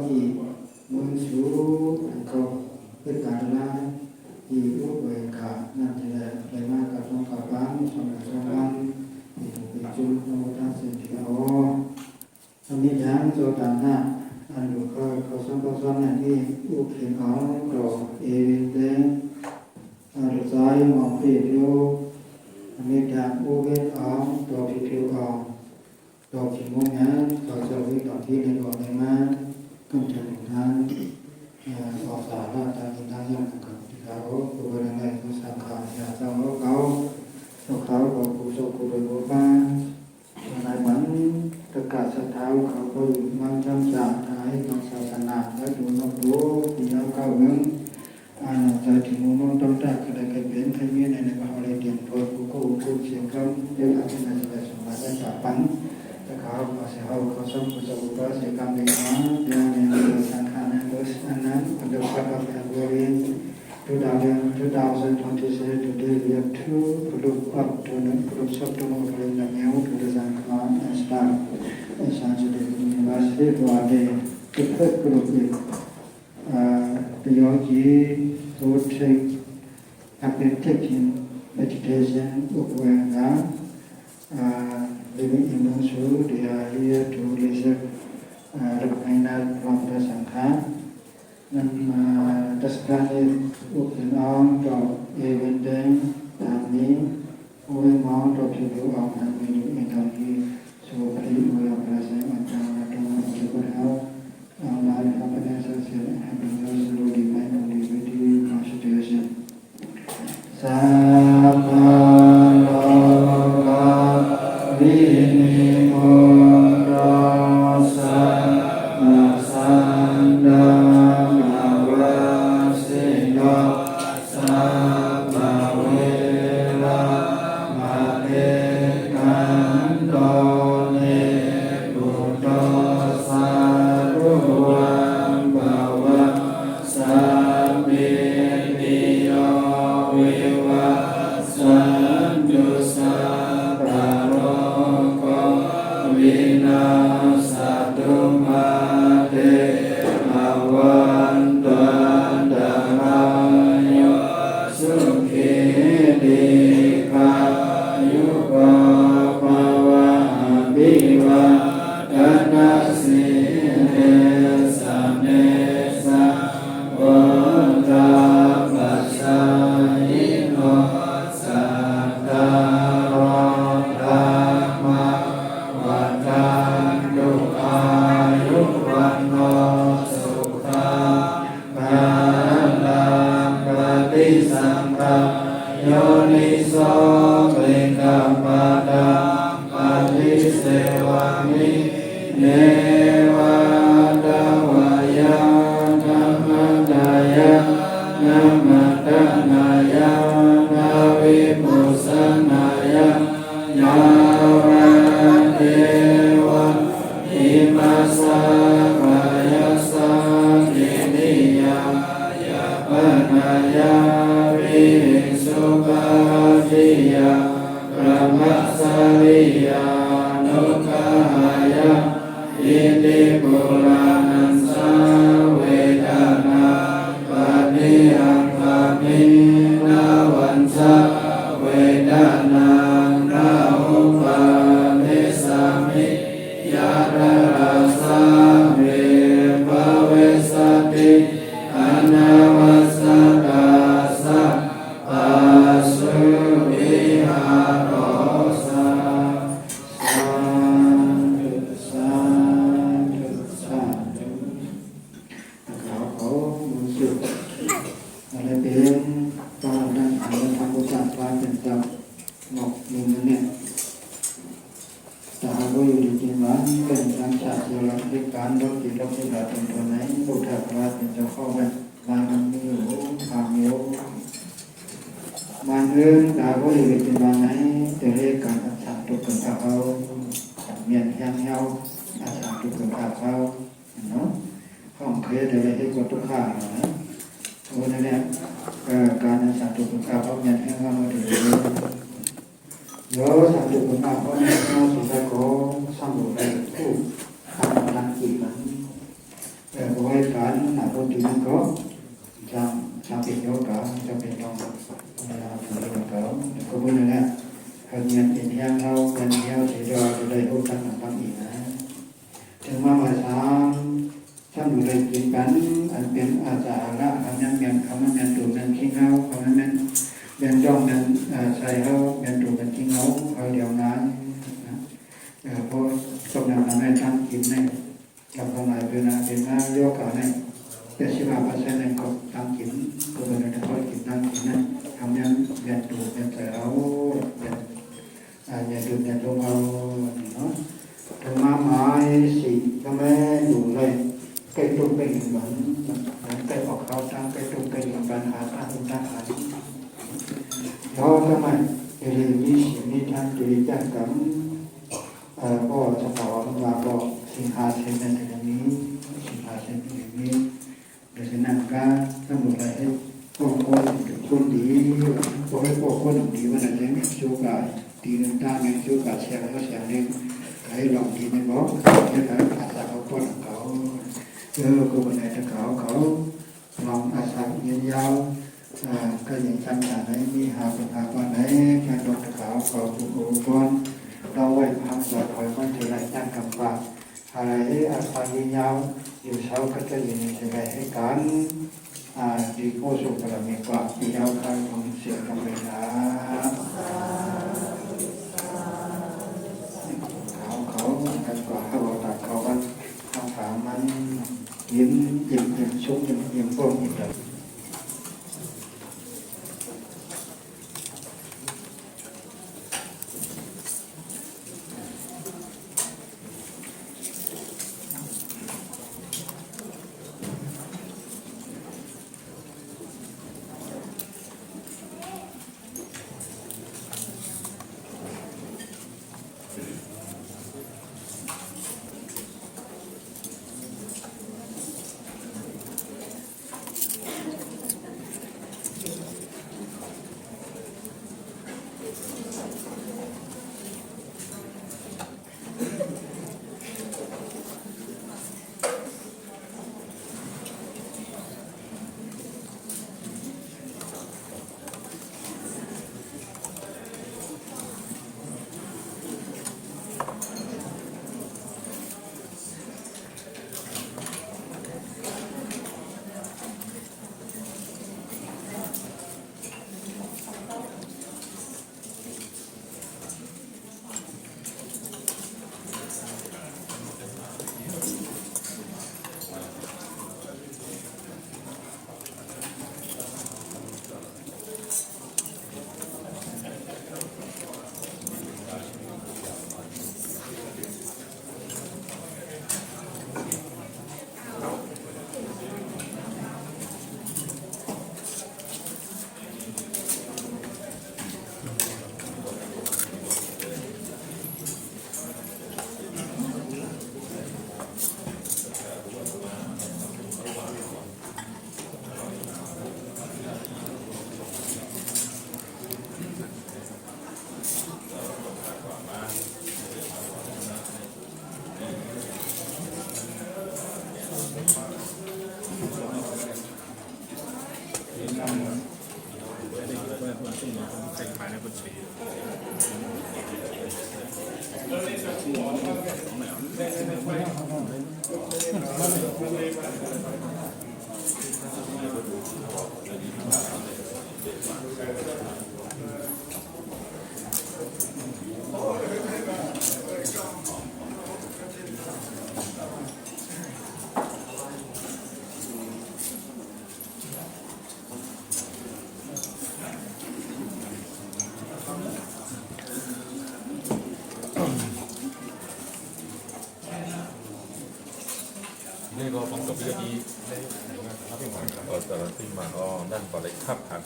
อีมุนสูเขาเป็นการละอีอุเบกขานั่นแหละเลยมากกับต้องกับบ้านสมัยสมัยอีกเป็นจุดโน้ตสิ่งที่เอาอันนี้ยังโจทย์หน้าอันดูเขาสอนนั่นนี่อุเบกขาเราเอวิเดนอันใจมองเปลี่ยนโลกอันนี้ยังอุเบกขาตัวที่ถูกเอาตัวที่มุ่งมั่นต่อจะวิ่งต่อที่ในบ่อในมาก็จะถึงทางสอบสารและการกินทางยังกับที่เขาผู้บริหารผู้สังกัดยาเจ้าเขาของผู้โชคผู้บริโภคบ้านในวันประกาศสถานเขาก็อยู่มั่นจำจากให้ของศาสนาและดูน้องรู้ที่เราเข้าเมืองใจถึงมุ่งต้องได้ก็ได้เกิดขึ้นมีในมหาวิทยาลัยพอผู้เชี่ยวชาญเรื่องอาชีพในสมัยได้จากปังแต่เขาเสียเขาสมบูรณ์ก็เสียกรรมในนั้นในสังขารนั้นโดยนั้นโดยความเป็นบริเวณ2027 today we have two group up to groups of to move in the new to the Sankhan and start in Sanskrit University to the third group with the yogi who have been taking meditation Upavanga living in Munsu. They are here to listen reminder from the Sankhan and discussing open on the event and me moving on to people of the energy. So please we are present and people help online happiness and happiness through divine unity constitution. ก็พูดนั่นแหละเขาเงียบเป็นเที่ยงเขาเป็นเที่ยวเสียดายจะได้พบกันกับอีกนะถึงมาบ่ายสามท่านอยู่ได้กินกันอันเป็นอาจารย์ละคำนั้นเมียนคำนั้นเมียนถูกนั้นขี้เงาคำนั้นเมียนจ้องนั้นใส่เขาเมียนถูกนั้นขี้เงาเอาเดียวนั้นเพราะสมนามให้ท่านกินให้กับความหมายเป็นนะโยกเอาให้75%ในของทำกินตัวเองเขากินนั่งกินนั่งทำยังเรียนดูเรียนใส่เอาเรียนดูเรียนลงเอาเนาะธรรมะหมายสิก็ไม่อยู่เลยใกล้ตรงใกล้เหมือนใกล้ออกเขาตั้งใกล้ตรงใกล้เหมือนปัญหาตั้งตั้งหาเพราะทำไมเรื่องนี้สิ่งนี้ท่านจุลิจักรรมก็จะบอกว่าบอกสิงหาเซนในตรงนี้สิงหาเซนในตรงนี้ดังนั้นก็ต้องบอกให้พวกคนดีพวกให้พวกคนดีวันนั้นเนี่ยชูการดีนึงด้านนึงชูการเสียงก็เสียงนึงให้ลองดีในบอกให้เขาอาสาเขาป้อนเขาก็วันไหนถ้าเขาลองอาสาเงียบยาวก็ยังจำได้มีหาปัญหาวันไหนการลองเขาถูกอุปกรณ์เราไว้พักสอดคอยมันถือไรตั้งกำปั้นอะไรอาสาเงียบยาวอยู่เช้าก็จะยินดีใจให้กันดีโพสุขเรามีกว่าที่เราคาดของเสียงไปนะเขากันกว่าเขาตัดเขากันคำถามมันยิ้มชุบยิ้มโป้งยิ้มเลยนี่ก็ฟังกับพี่ดีได้ไหนบ้างครับพี่หมอแต่ละที่มาก็นั่นก็เลยขับผ่าน